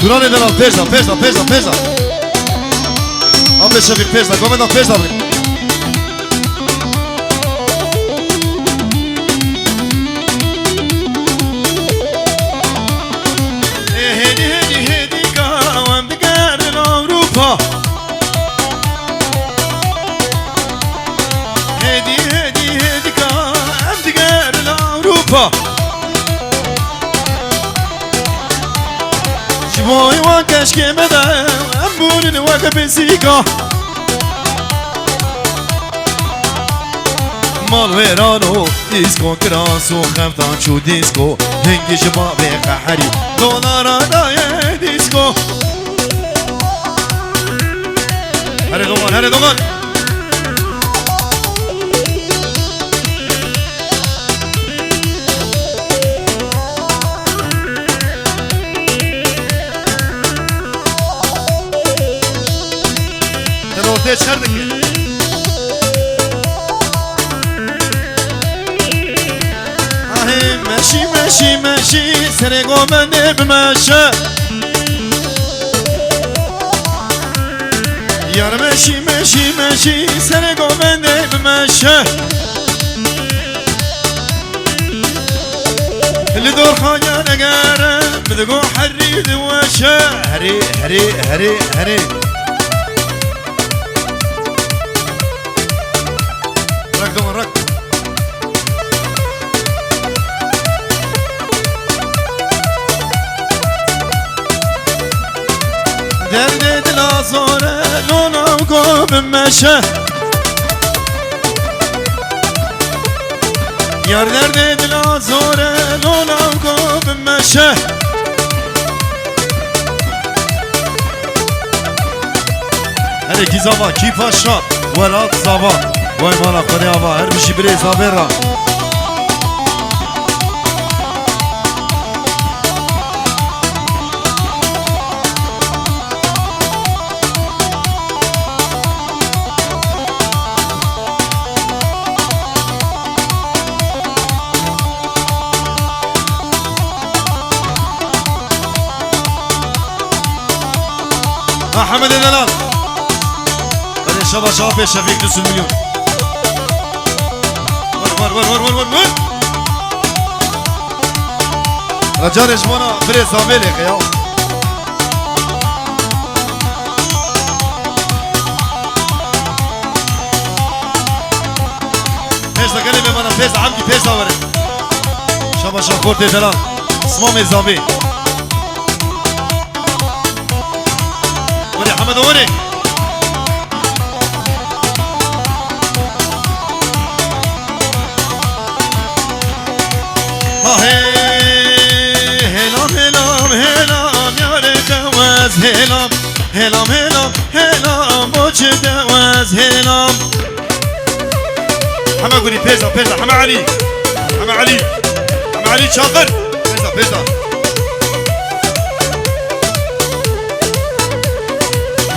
دوران دلال پیزا پیزا پیزا پیزا آب شفیق پیزا گومدان پیزا بگیر شبوي وكاش كمدا أمبورن وكبسيكا مال ويرانو ديسكو كراسو خمتان شو ديسكو هنجي شباب بقحري دولارا دايا ديسكو هري دوغان هري دوغان ortaya çıkardık. Ahi meşi meşi meşi seni gomene bmeşe Yar meşi meşi meşi seni gomene bmeşe اللي دور خايا نقارا بدقو حريد وشا هري هري هري هري دوما رك درد دل آزاره لونم گم مشه یار درد دل آزاره لونم گم مشه هره کی زبا کی پاشا ولاد زبا وای مالا خودی آبا هر بشی بری زابر را محمد دلال بله شبا شافه شفیق 200 میلیون ور رجال جوانا بري زاميلي يا بيزا قلبي مانا بيزا عمدي بيزا وري شابا شاكورتي دلال اسمامي زامي وري حمد وري هلام هلام هلام هلام موج دواز هلام حما قولي بيزا بيزا حما علي حما علي حما علي شاقر بيزا بيزا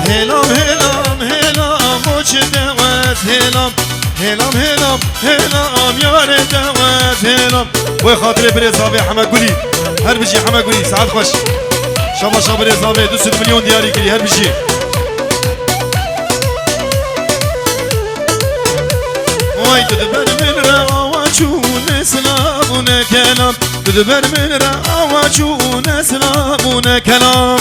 هلام هلام هلام موج دواز هلام هلام هلام هلام يار دواز هلام وي خاطري بريزا حما قولي هر بشي حما قولي سعد خوش شابا شابا رزامي 200 مليون دياري كري هر بشي واي تدبر من رواجون سلامون كلام تدبر من رواجون سلامون كلام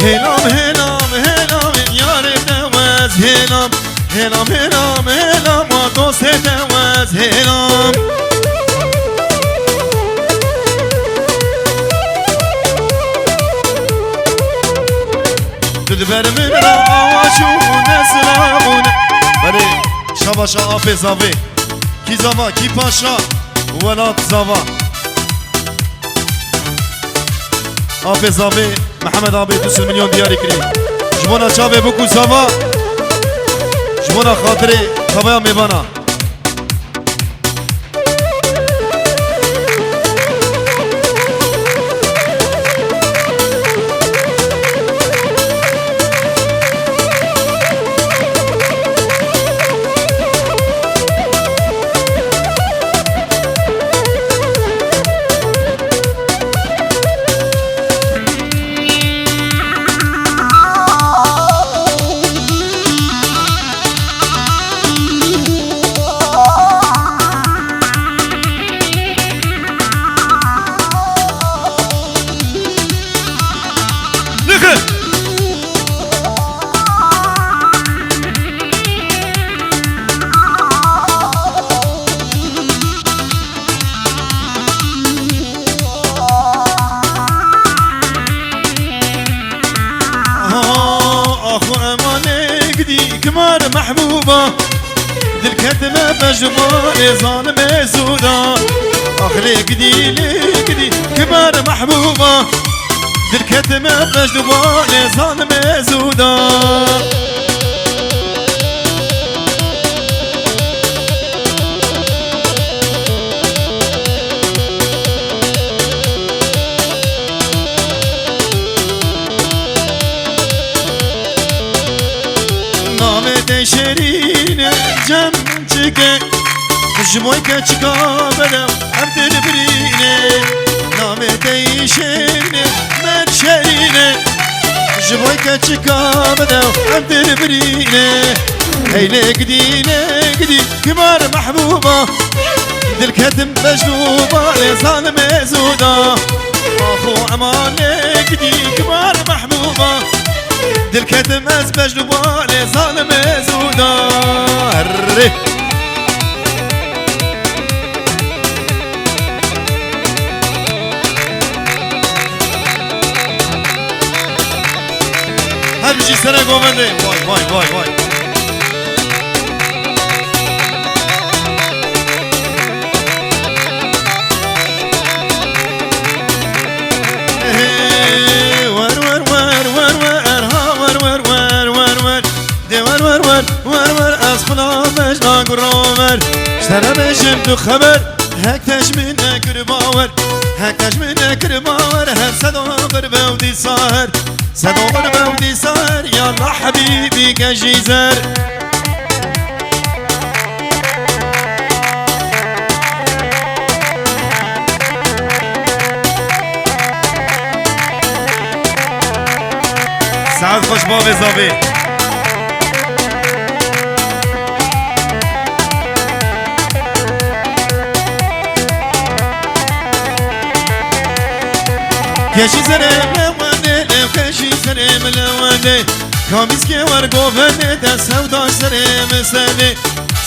هلام هلام هلام یار دواز هلام هلام هلام هلام دوست دواز هلام تدبر من رواجون سلامون بله شبا شعب زاوی کی زاوا کی پاشا ولاد زاوا آب زاوی محمد آبی 200 مليون دياري كريم جبونا شابي بوكو سافا جبونا خاطري خبايا ميبانا دل كتمة مجموعة ظالم زودا أخلي قدي لي قدي كبار محبوبة دل كتمة مجموعة ظالم زودا شيرين جم چکه جموی که چکا بدم هم دل برینه نام دی شیرین من شیرینه جموی که چکا بدم هم دل برینه هیله گدی نگدی کبار محبوبه دل کتم بجنوبه لظالم زودا آخو امان نگدی کبار محبوبه دل كتم أزبج لبالي ظالم زودا هر بشي سنة قومني واي واي واي واي قرامر اشترى بشم تو خبر هكتش منك رباور هكتش منك رباور هر صدو غربة ودي سهر صدو غربة ودي سهر يلا حبيبي كجيزر سعد خوش بابي زابي كشي سرم لوانه كشي سرم لوانه كاميس كي ورقوفنه دا سودا سرم سنه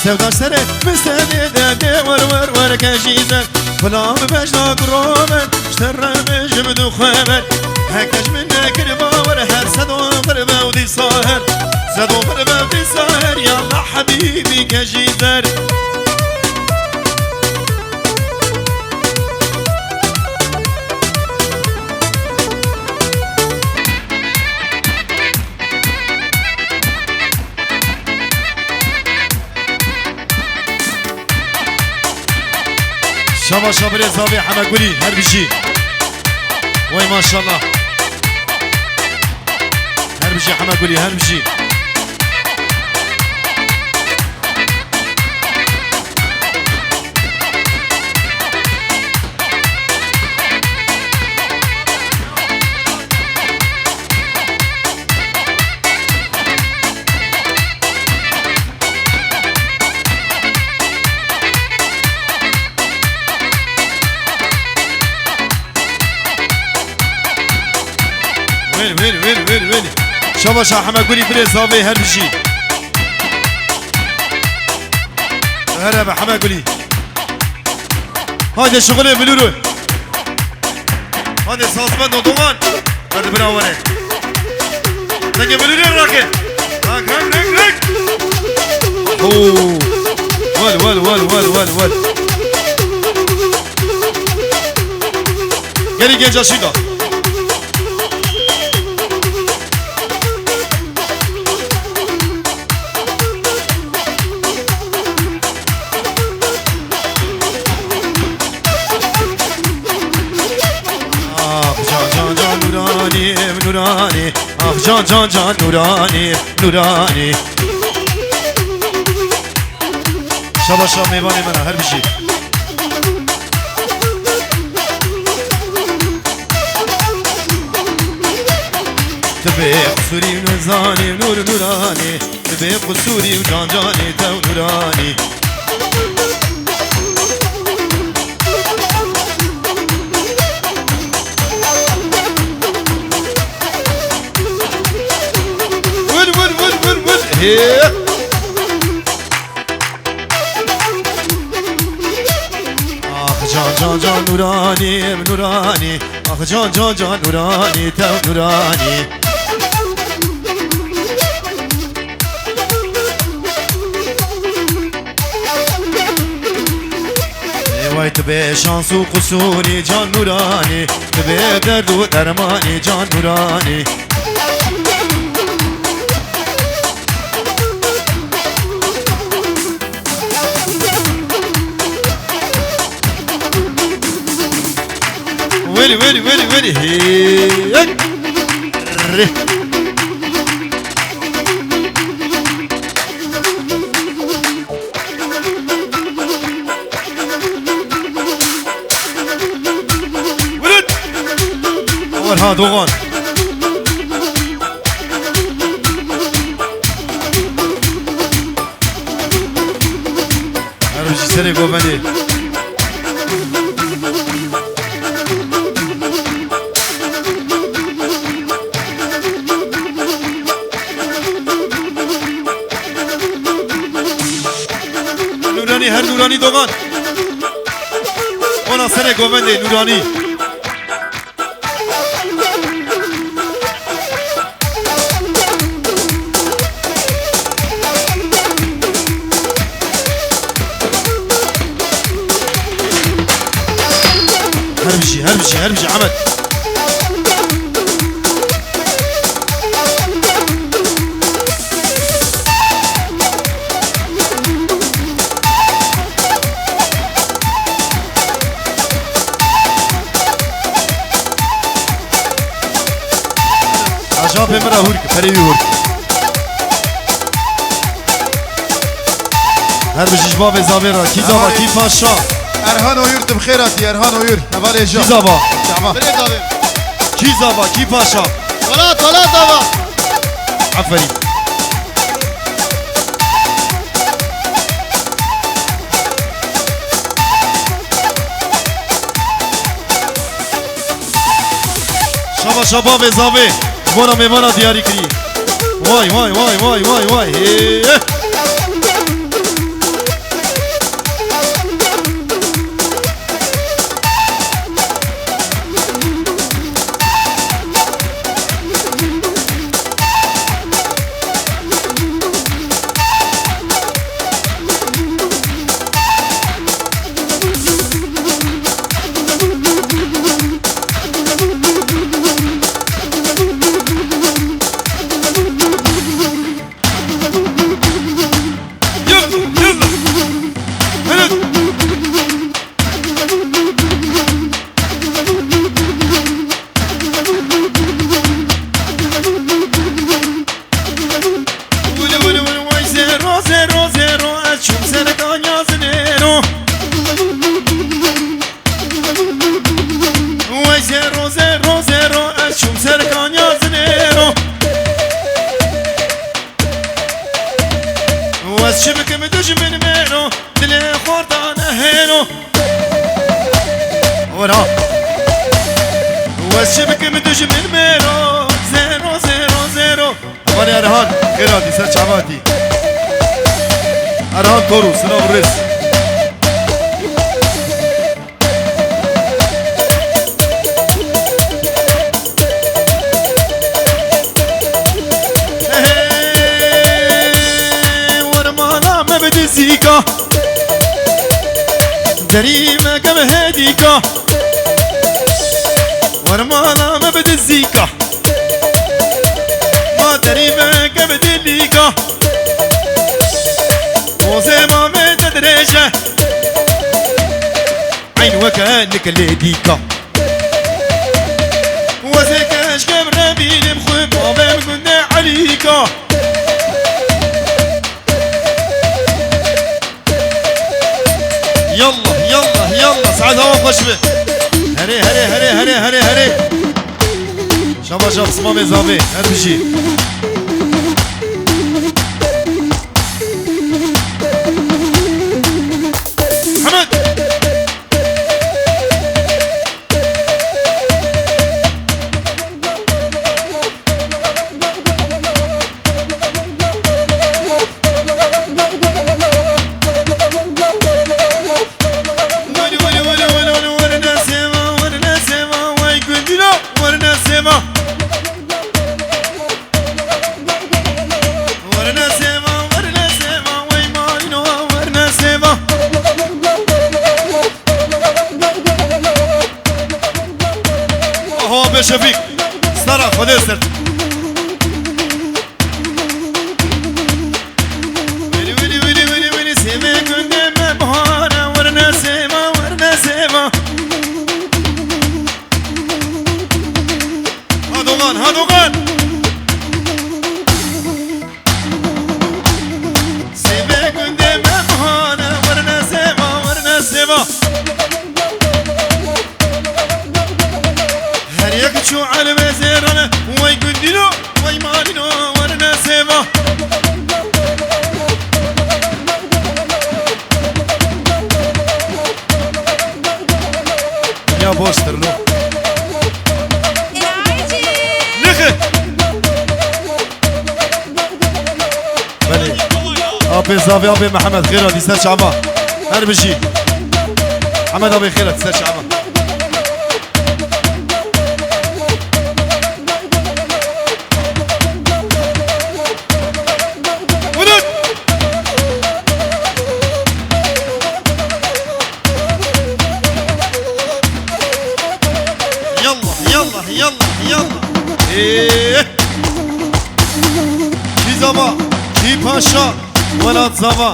سودا سرم سنه دا ور كشي سر فلام بجنا قرومن اشترم جبدو خبر هكش منك رباور هر صدو غربة ودي ساهر صدو غربة ودي ساهر يلا حبيبي كشي سر شابا شابري صابي حما قولي هر بشي وي ما شاء الله هر بشي حما قولي هر بشي وين شابا شا حما قولي بري صابي هر بشي هربا حما قولي هذا شغله بلورو هذا صاصبان ودوان هذا براوري تنجي بلوري راكي هاك رك اوه ول قالي جنجا شيكا نوراني آخ جان نوراني شابا شاب میوانی منه هر بشی تبي قصوري ونزاني نوراني تبي قصوري وجانجاني تو نوراني جان نوراني آخ جان نوراني تو نوراني وای تو به شانس و قصوری جان نورانی تو به درد و درمانی جان نورانی ويلي ويلي ويلي ويلي هي ولد اول ها دوغان هربجي سري قوباني هر نورانی دوغان اونا سر گوونده نورانی هر بشي عمد عجاب مرا هورك فريوي هورك هر بجيش باب زابيرا كي زابا كي باشا ارهان ويرت بخيراتي ارهان وير نبالي جا كي زابا كي زابا كي باشا ولا زابا عفري شباب زابي وانا ميوانا دياري كري واي واي واي واي واي واي شبك مدوش من مينو دلي خوردان هينو ورا والشبك مدوش من مينو زيرو زيرو زيرو أباني أرهان قراتي سر شعباتي أرهان تورو سناب الرس زيكا دريمة كم هديكا ورمانا ما بد الزيكا ما دريمة كم دليكا وزي ما متدريشة عين وكانك لديكا وزي كاش كم ربيل مخيب وبيم كنا عليكا يلا يلا يلا سعد هوا خشبه هري هري هري هري هري هري شابا شاب صمامي زابي هر بشي حمد بابا شفيق سرا خدا سرت ويلي ويلي ويلي ويلي ويلي سيما كنت مبهانا ورنا سيما ورنا سيما هادوغان هادوغان سيما كنت مبهانا ورنا سيما ورنا سيما هر یک چو علم زیرانه وای گندینو وای مالینو ورنا سیما یا بوستر لو نخه بله آبی زاوی آبی محمد خیره دی سر شعبا هر بشی محمد آبی خیره سر شعبا يلا يلا ايه کی زبا کی پاشا ولاد زبا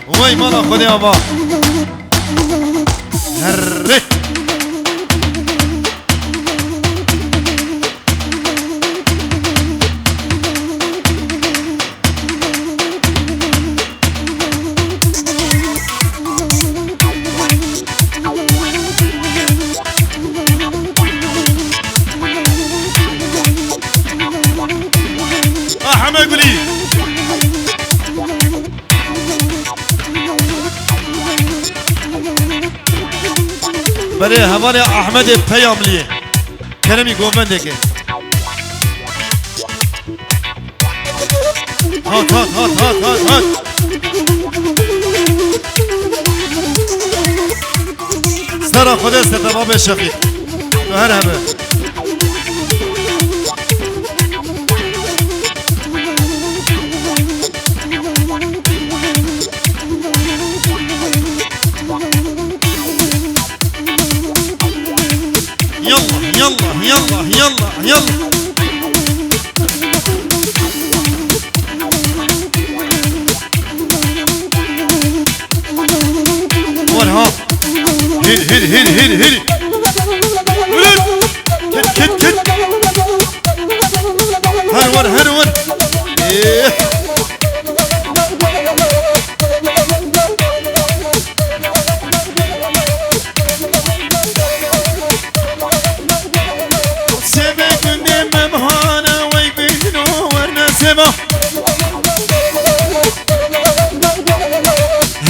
وای مالا خودی آبا هره قولي بله همال احمد پیاملی کرمی گوبنده که هات هات هات هات هات هات سر خدا ستباب شقیق تو هر همه يلا يلا يلا يلا ورها هيل هيل هيل هيل كت كت كت هرور هرور ايه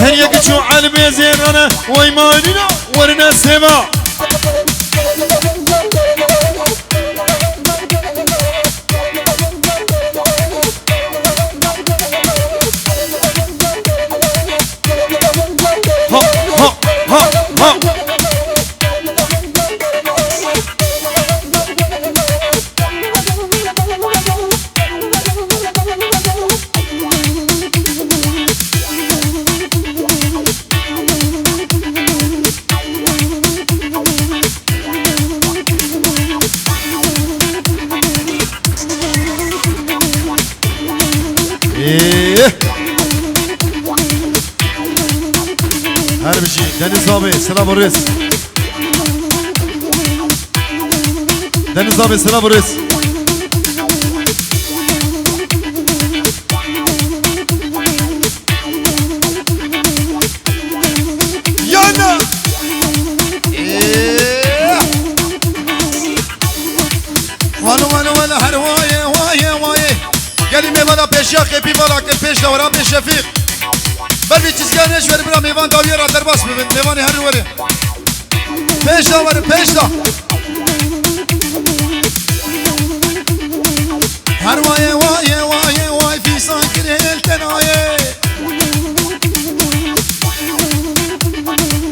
هر یک چو علم زیرانه وای مالینا ورنا سما ها ها ها ها هر بشی دنیز آبی سلام و رس دنیز آبی سلام و رس یانا وانو وانو وانو هر وایه وایه وایه گلی میوانا پیش یا خیپی والا که پیش دورا پیش شفیق بل bir çizgilerine şöyle bir meyvan davyer atar basmıyor. Meyvanı her yuvara. Peşla var, peşla. Her vaye vaye vaye vaye fisan kirelten aye.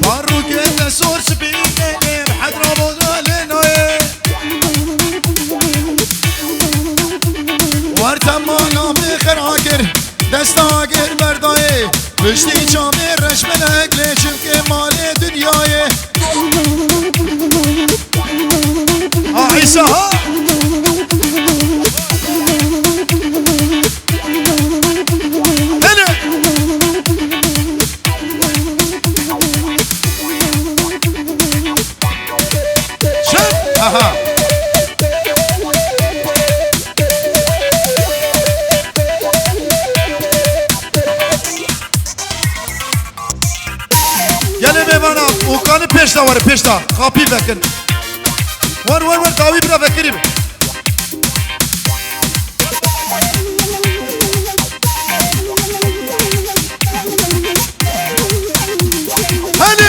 Barru kelle sor spinler hadra bodalen aye. Var tamana bir kharakir desta gir berdaye. Pişti çamir reşmelek leşim kemali dünyayı عيسى ها Aha. Gelin bana ukanı peşte var peşte kapıyı bakın. Var davi bira bakırım. Hadi.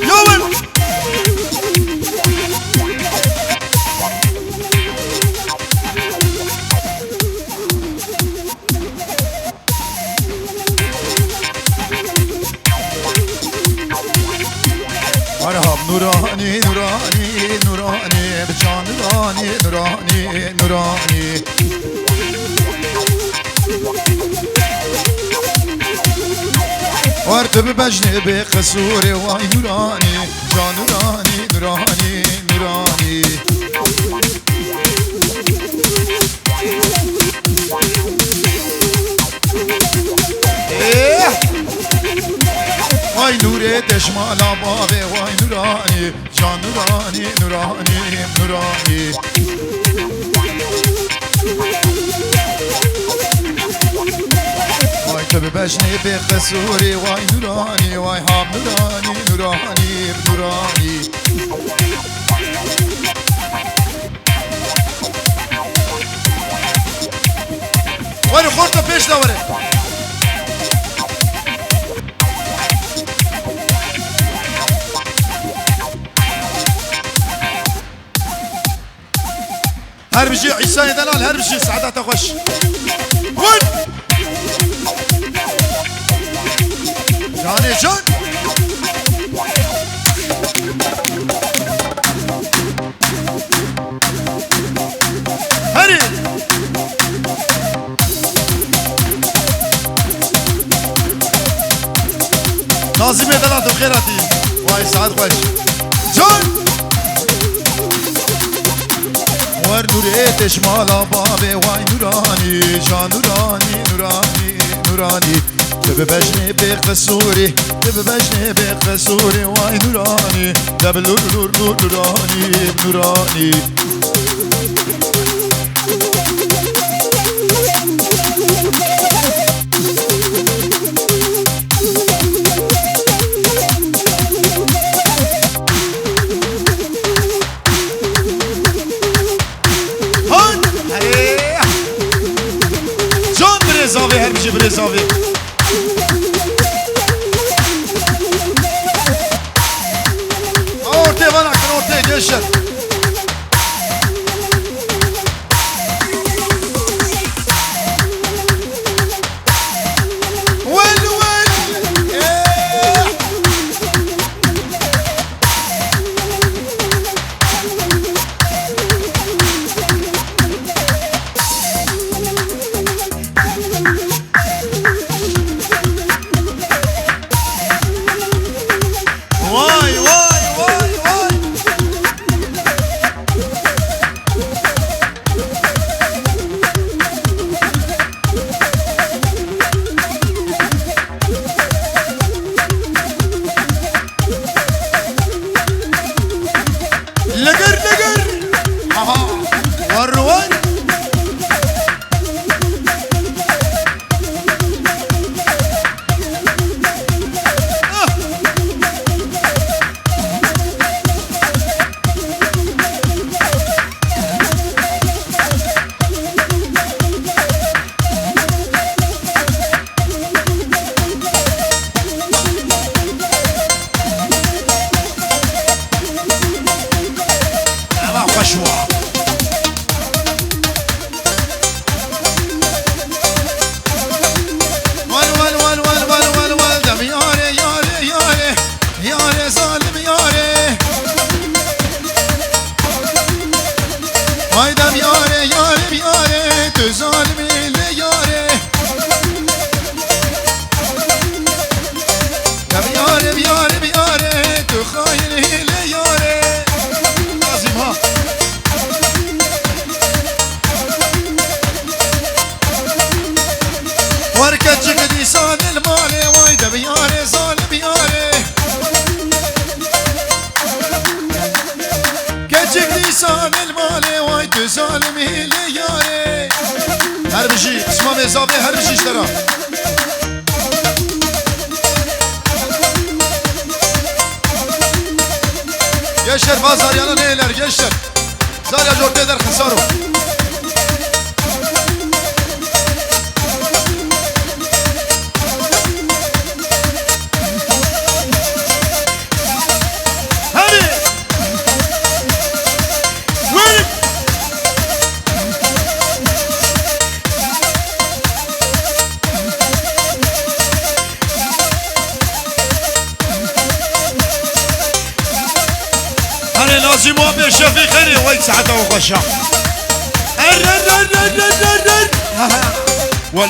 Yavrum. Merhaba Nurani Nurani Nurani Can Nurani Nurani Nurani Var tabi bejne be kasure vay Nurani Can Nurani Nurani Nurani Vay nure deşmala babe vay Nurani Can Nurani Nurani Nurani Vay tabi beşne be kasuri vay Nurani Vay ham Nurani Nurani Nurani Vay korta peş da var هر بيجي عيسى دلال هر بيجي سعادة خوش وين جاني جان هري ناظم دلال بخيراتي واي سعاد خوش جان Var nure teşmala babe vay Nurani Can Nurani Nurani Nurani Tebe bejne be kasuri Tebe bejne be kasuri vay Nurani Tebe lur lur lur Nurani Nurani Brezavi her bir şey brezavi. Ortaya bana akın ortaya gençler. وركتشك دي صاد المالي وايد بياري ظالم ياري كتشك دي صاد المالي وايد ظالم هيلي ياري هر بشي اسمه مزابي هر بشي اشترى Gençler bazı yana neyler gençler Zarya jorda eder hasaro Hadi Verin هاني نازم وابي الشفيق خيري وين سعده وخشا ول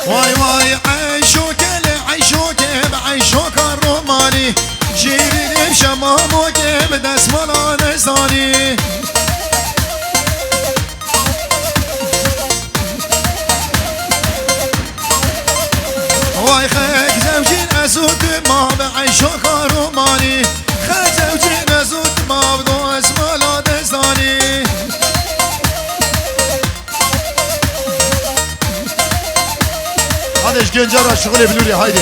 واي واي عيشوك عيشوك بعيشوك الروماني جيري بشماموك بدس مالا نزاني واي خيك زوجين ازود ما بعيشوك الروماني خيك زوجين ازود ما بدو اسمه لا دزاني هذا ايش جنجرة شغلي بلوري هايدي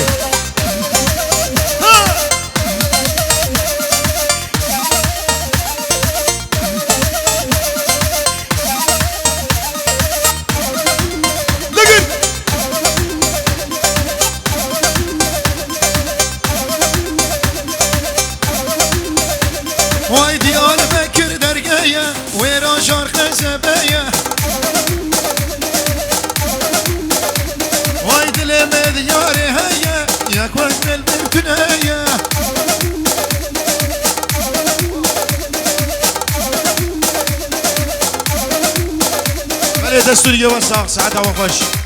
واي ديال بكر درقية ويرا شرق زبية واي دلم دياري هيا ياك وقت البنتنية بلي دستوري وساق ساعتها وفش